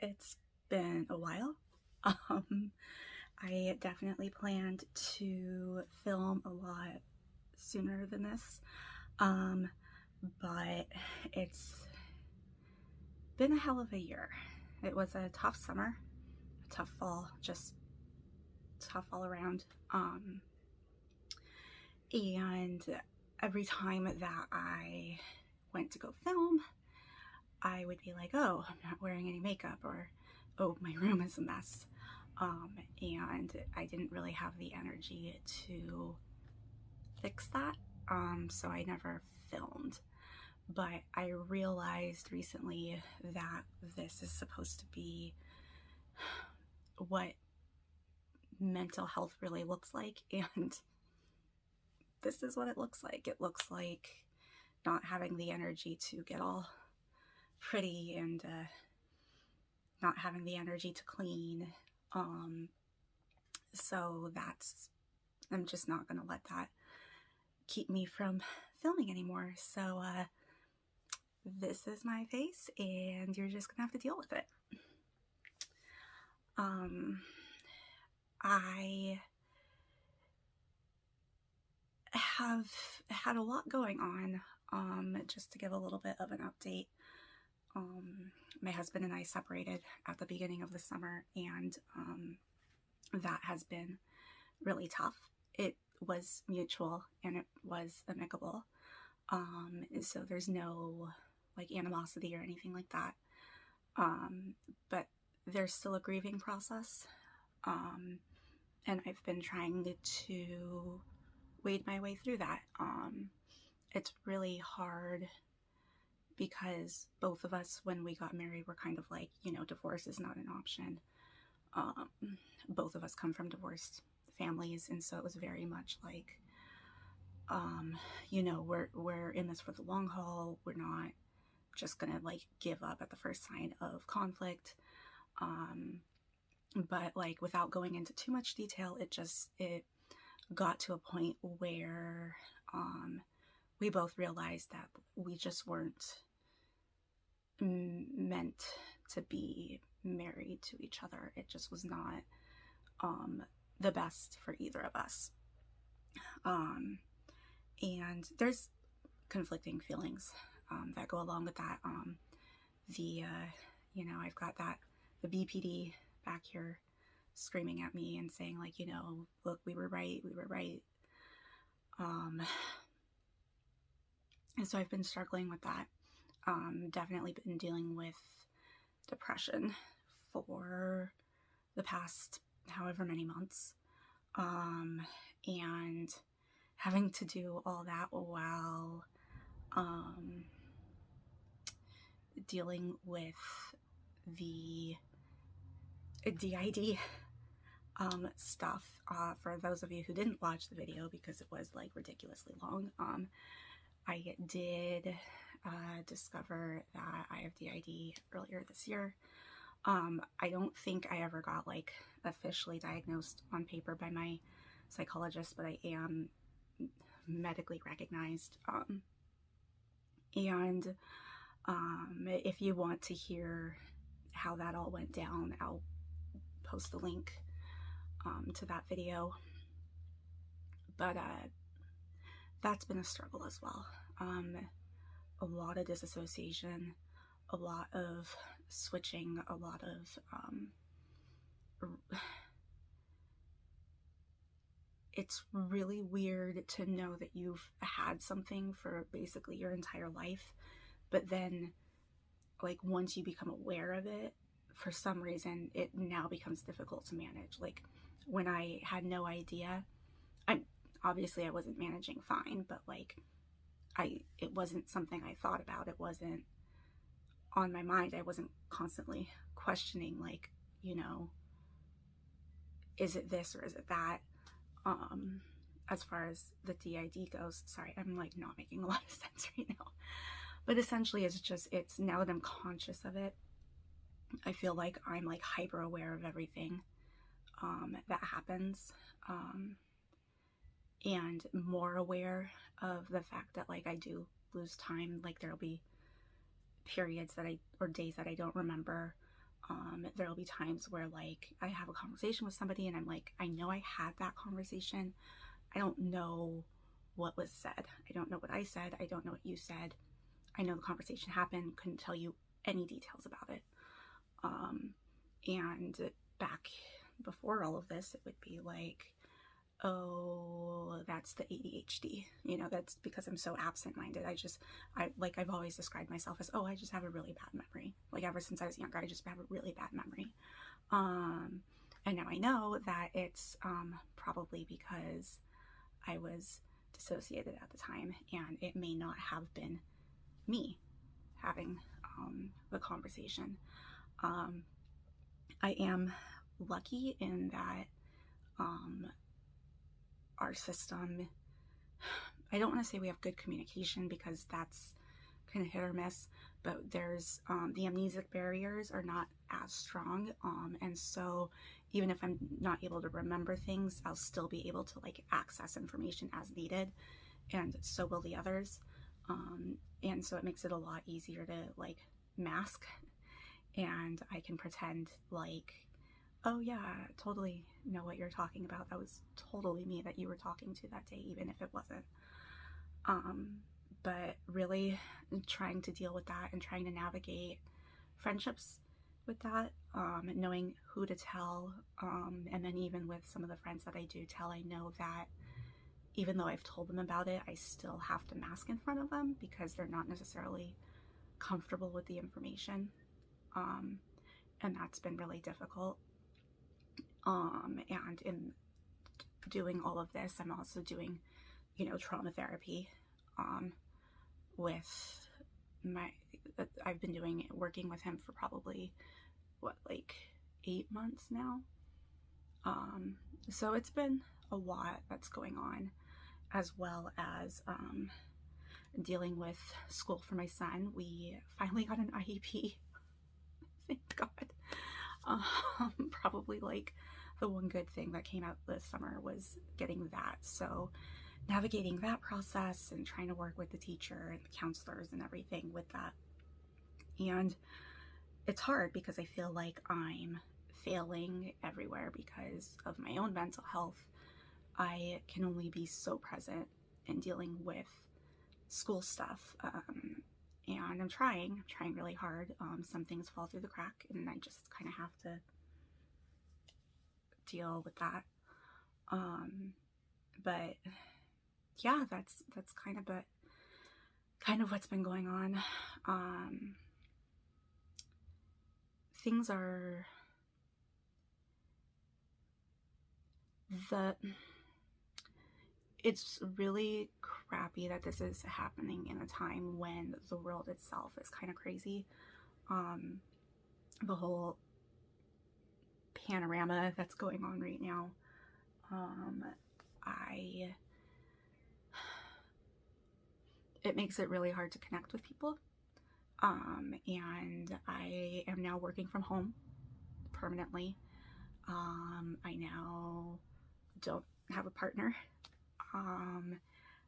It's been a while. I definitely planned to film a lot sooner than this, but it's been a hell of a year. It was a tough summer, a tough fall, just tough all around. And every time that I went to go film, I would be like, oh, I'm not wearing any makeup, or oh, my room is a mess. And I didn't really have the energy to fix that, so I never filmed. But I realized recently that this is supposed to be what mental health really looks like, and this is what it looks like. It looks like not having the energy to get all pretty and not having the energy to clean. So I'm just not gonna let that keep me from filming anymore. So this is my face, and you're just gonna have to deal with it. I have had a lot going on. Just to give a little bit of an update, my husband and I separated at the beginning of the summer, and that has been really tough. It was mutual and it was amicable, so there's no like animosity or anything like that, but there's still a grieving process, and I've been trying to wade my way through that. It's really hard because both of us, when we got married, were kind of like, divorce is not an option. Both of us come from divorced families, and so it was very much like, we're in this for the long haul. We're not just gonna like give up at the first sign of conflict. But like, without going into too much detail, it got to a point where we both realized that we just weren't meant to be married to each other. It just was not the best for either of us. And there's conflicting feelings that go along with that. I've got the BPD back here screaming at me and saying like, look, we were right. And so I've been struggling with that. Definitely been dealing with depression for the past however many months, and having to do all that while dealing with the DID stuff. For those of you who didn't watch the video because it was like ridiculously long, I did discover that I have DID earlier this year. I don't think I ever got like officially diagnosed on paper by my psychologist, but I am medically recognized. And if you want to hear how that all went down, I'll post a link to that video. But that's been a struggle as well. A lot of disassociation, a lot of switching, a lot of it's really weird to know that you've had something for basically your entire life, but then like once you become aware of it, for some reason it now becomes difficult to manage. Like when I had no idea, obviously I wasn't managing fine, but like it wasn't something I thought about. It wasn't on my mind. I wasn't constantly questioning like, is it this or is it that? As far as the DID goes, sorry, I'm like not making a lot of sense right now, but essentially it's now that I'm conscious of it, I feel like I'm like hyper aware of everything that happens, and more aware of the fact that like I do lose time. Like there'll be periods or days that I don't remember, There'll be times where like I have a conversation with somebody and I'm like, I know I had that conversation. I don't know what was said. I don't know what I said. I don't know what you said. I know the conversation happened, couldn't tell you any details about it. And back before all of this, it would be like, oh, that's the ADHD. You know, that's because I'm so absent-minded. I've always described myself as, oh, I just have a really bad memory. Like ever since I was younger, I just have a really bad memory. And now I know that it's probably because I was dissociated at the time, and it may not have been me having the conversation. I am lucky in that our system, I don't want to say we have good communication because that's kind of hit or miss, but there's the amnesic barriers are not as strong, and so even if I'm not able to remember things, I'll still be able to like access information as needed, and so will the others. And so it makes it a lot easier to like mask, and I can pretend like, oh yeah, totally know what you're talking about. That was totally me that you were talking to that day, even if it wasn't. But really trying to deal with that and trying to navigate friendships with that, knowing who to tell, and then even with some of the friends that I do tell, I know that even though I've told them about it, I still have to mask in front of them because they're not necessarily comfortable with the information. And that's been really difficult. And in doing all of this, I'm also doing, you know, trauma therapy, with I've been working with him for probably, like 8 months now. So it's been a lot that's going on, as well as, dealing with school for my son. We finally got an IEP. Thank God. Probably like the one good thing that came out this summer was getting that. So navigating that process and trying to work with the teacher and the counselors and everything with that. And it's hard because I feel like I'm failing everywhere because of my own mental health. I can only be so present in dealing with school stuff. And I'm trying really hard. Some things fall through the crack and I just kind of have to deal with that. But yeah, that's kind of what's been going on. Things are it's really crappy that this is happening in a time when the world itself is kind of crazy. The whole panorama that's going on right now. It makes it really hard to connect with people. And I am now working from home permanently. I now don't have a partner.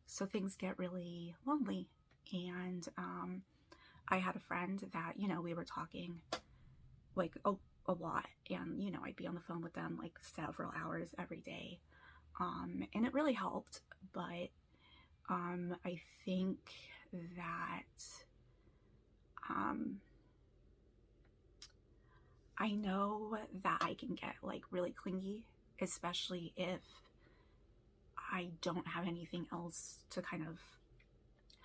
So things get really lonely. And I had a friend that, you know, we were talking like a lot, and, you know, I'd be on the phone with them like several hours every day. And it really helped, but I think that I know that I can get like really clingy, especially if I don't have anything else to kind of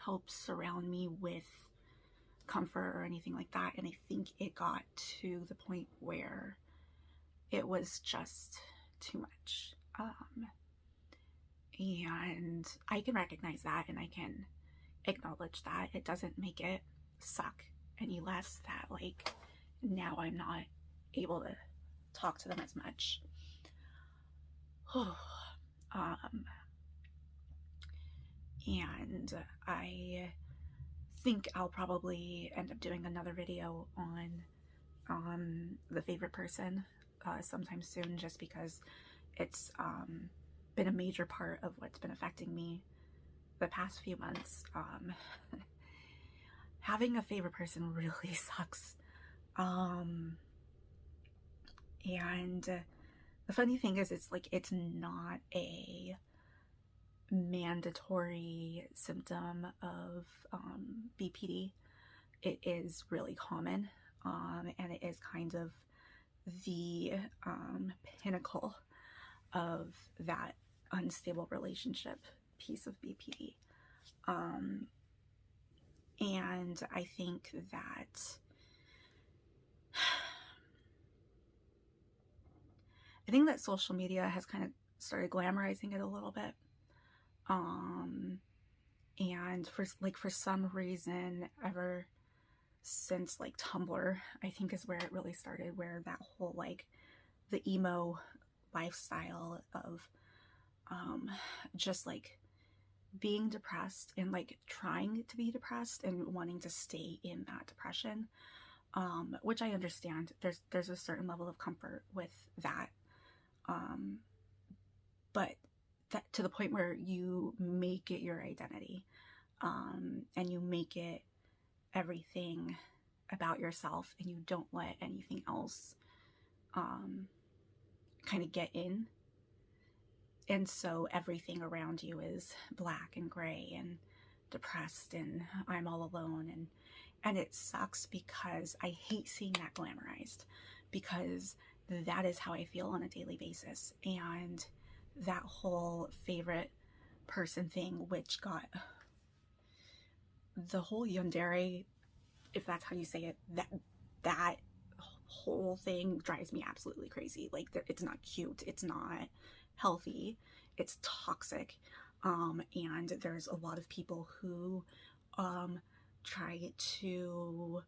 help surround me with comfort or anything like that. And I think it got to the point where it was just too much. And I can recognize that and I can acknowledge that. It doesn't make it suck any less that like now I'm not able to talk to them as much. And I think I'll probably end up doing another video on the favorite person sometime soon, just because it's been a major part of what's been affecting me the past few months. Having a favorite person really sucks. And the funny thing is, it's like, it's not a mandatory symptom of BPD. It is really common, and it is kind of the pinnacle of that unstable relationship piece of BPD. And I think that social media has kind of started glamorizing it a little bit. And for some reason, ever since like Tumblr, I think is where it really started, where that whole like the emo lifestyle of just like being depressed and like trying to be depressed and wanting to stay in that depression, which I understand. There's a certain level of comfort with that, but that to the point where you make it your identity, and you make it everything about yourself, and you don't let anything else kind of get in. And so everything around you is black and gray and depressed, and I'm all alone. And it sucks, because I hate seeing that glamorized, because that is how I feel on a daily basis. And that whole favorite person thing, which got the whole yandere, if that's how you say it, that whole thing drives me absolutely crazy. Like, it's not cute, it's not healthy, it's toxic, and there's a lot of people who try to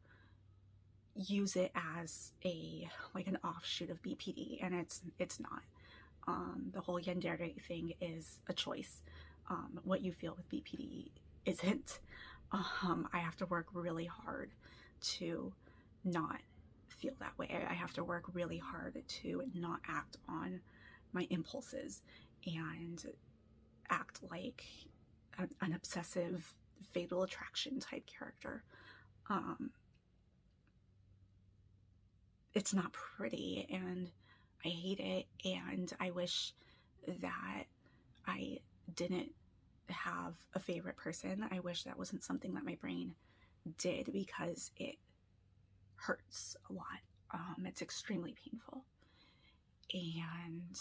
use it as an offshoot of BPD, and it's not. The whole yandere thing is a choice. What you feel with BPD isn't. I have to work really hard to not feel that way. I have to work really hard to not act on my impulses and act like an obsessive fatal attraction type character. It's not pretty, and I hate it, and I wish that I didn't have a favorite person. I wish that wasn't something that my brain did, because it hurts a lot. It's extremely painful. And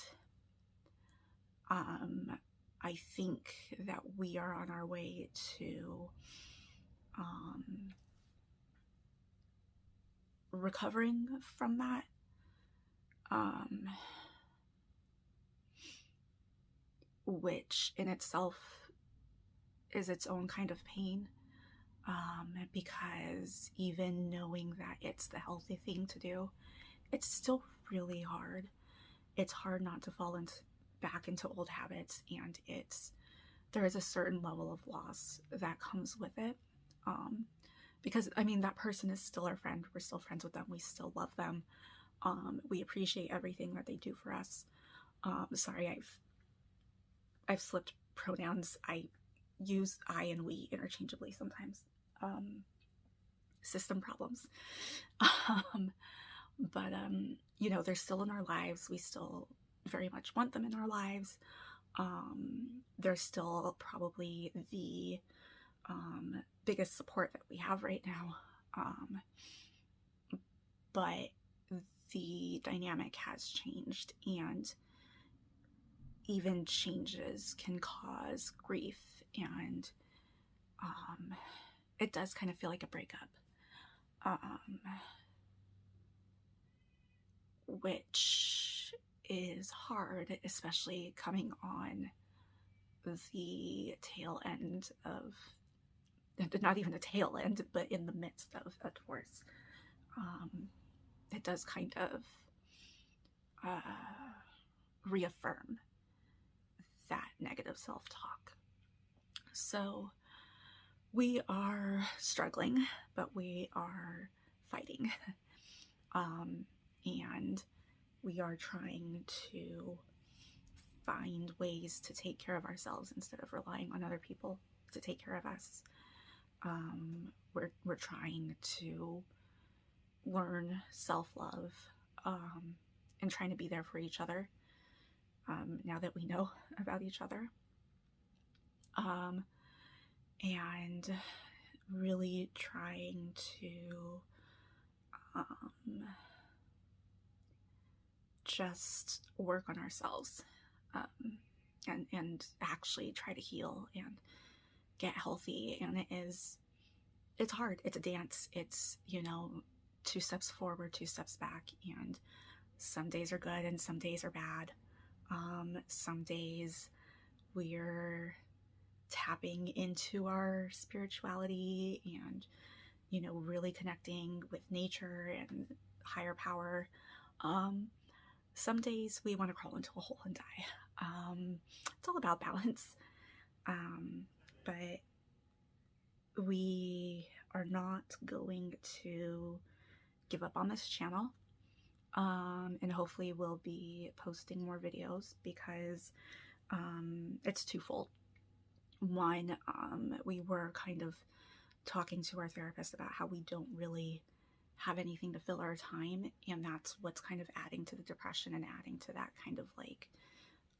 I think that we are on our way to recovering from that. Which in itself is its own kind of pain, because even knowing that it's the healthy thing to do, it's still really hard. It's hard not to fall back into old habits, and there is a certain level of loss that comes with it, because I mean, that person is still our friend. We're still friends with them. We still love them. We appreciate everything that they do for us. Sorry, I've slipped pronouns. I use I and we interchangeably sometimes. System problems. But you know, they're still in our lives. We still very much want them in our lives. They're still probably the biggest support that we have right now. But the dynamic has changed, and even changes can cause grief, and it does kind of feel like a breakup, which is hard, especially coming on the tail end of, not even a tail end, but in the midst of a divorce. It does kind of reaffirm that negative self-talk. So we are struggling, but we are fighting. And we are trying to find ways to take care of ourselves instead of relying on other people to take care of us. We're trying to learn self-love, and trying to be there for each other now that we know about each other. And really trying to just work on ourselves and actually try to heal and get healthy. And it's hard. It's a dance. It's, 2 steps forward, 2 steps back, and some days are good and some days are bad. Some days we're tapping into our spirituality and, really connecting with nature and higher power. Some days we want to crawl into a hole and die. It's all about balance. But we are not going to give up on this channel. And hopefully we'll be posting more videos because it's twofold. One, we were kind of talking to our therapist about how we don't really have anything to fill our time, and that's what's kind of adding to the depression and adding to that kind of like,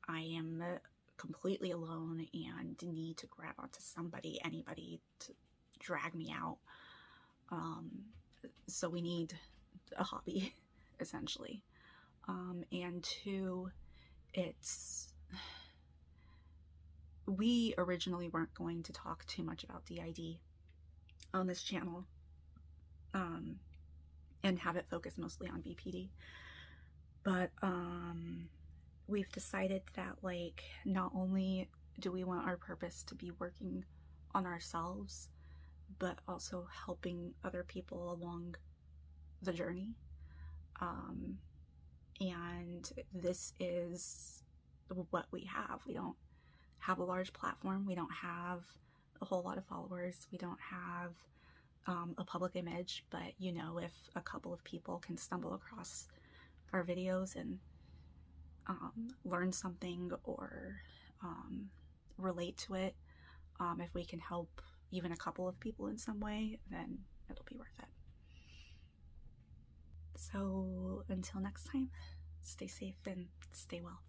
I am completely alone and need to grab onto somebody, anybody to drag me out. So we need a hobby, essentially. And 2, we originally weren't going to talk too much about DID on this channel, and have it focus mostly on BPD. But we've decided that, like, not only do we want our purpose to be working on ourselves, but also helping other people along the journey. And this is what we have. We don't have a large platform. We don't have a whole lot of followers. We don't have a public image, but if a couple of people can stumble across our videos and learn something or relate to it, if we can help even a couple of people in some way, then it'll be worth it. So until next time, stay safe and stay well.